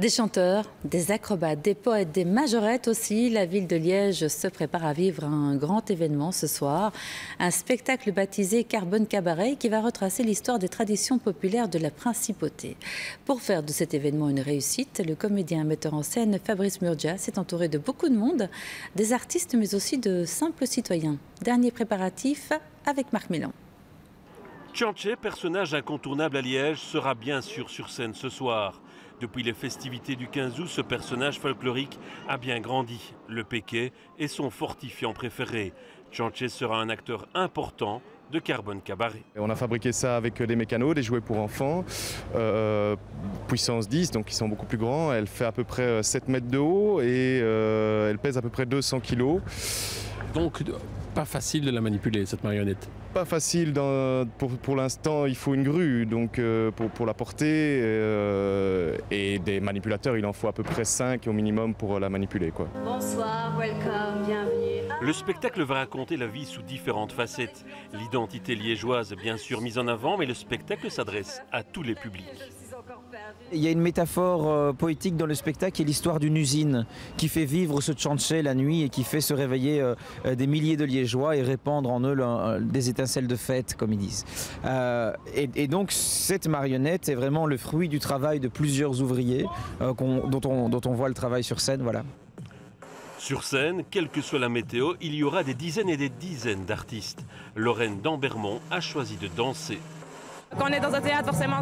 Des chanteurs, des acrobates, des poètes, des majorettes aussi. La ville de Liège se prépare à vivre un grand événement ce soir. Un spectacle baptisé Carbone Cabaret qui va retracer l'histoire des traditions populaires de la principauté. Pour faire de cet événement une réussite, le comédien et metteur en scène Fabrice Murgia s'est entouré de beaucoup de monde, des artistes mais aussi de simples citoyens. Dernier préparatif avec Marc Mélan. Tchanché, personnage incontournable à Liège, sera bien sûr sur scène ce soir. Depuis les festivités du 15 août, ce personnage folklorique a bien grandi. Le Péquet est son fortifiant préféré. Tchanché sera un acteur important de Carbone Cabaret. On a fabriqué ça avec des mécanos, des jouets pour enfants, puissance 10, donc qui sont beaucoup plus grands. Elle fait à peu près 7 mètres de haut et elle pèse à peu près 200 kilos. Donc pas facile de la manipuler, cette marionnette. Pas facile, pour l'instant il faut une grue donc pour la porter et des manipulateurs il en faut à peu près 5 au minimum pour la manipuler, quoi. Bonsoir, welcome, bienvenue. Le spectacle va raconter la vie sous différentes facettes. L'identité liégeoise bien sûr mise en avant, mais le spectacle s'adresse à tous les publics. Il y a une métaphore poétique dans le spectacle qui est l'histoire d'une usine qui fait vivre ce tchanché la nuit et qui fait se réveiller des milliers de Liégeois et répandre en eux des étincelles de fête, comme ils disent. Et donc cette marionnette est vraiment le fruit du travail de plusieurs ouvriers dont on voit le travail sur scène. Voilà. Sur scène, quelle que soit la météo, il y aura des dizaines et des dizaines d'artistes. Lorraine d'Ambermont a choisi de danser. Quand on est dans un théâtre, forcément,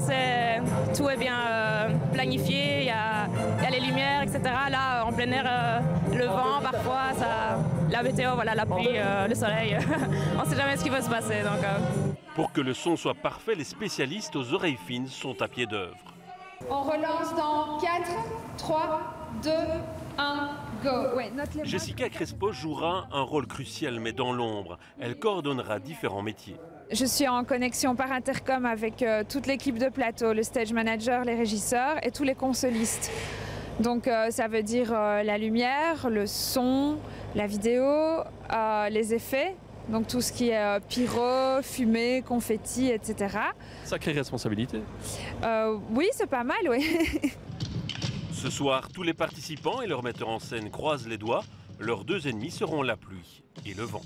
tout est bien planifié, il y a les lumières, etc. Là, en plein air, le vent, parfois, la météo, voilà, la pluie, le soleil, on ne sait jamais ce qui va se passer. Donc, Pour que le son soit parfait, les spécialistes aux oreilles fines sont à pied d'œuvre. On relance dans 4, 3, 2, 1, go. Ouais, Jessica Crespo jouera un rôle crucial mais dans l'ombre. Elle coordonnera différents métiers. Je suis en connexion par intercom avec toute l'équipe de plateau, le stage manager, les régisseurs et tous les consolistes. Donc ça veut dire la lumière, le son, la vidéo, les effets. Donc tout ce qui est pyro, fumée, confetti, etc. Sacrée responsabilité. Oui, c'est pas mal, oui. Ce soir, tous les participants et leurs metteurs en scène croisent les doigts. Leurs deux ennemis seront la pluie et le vent.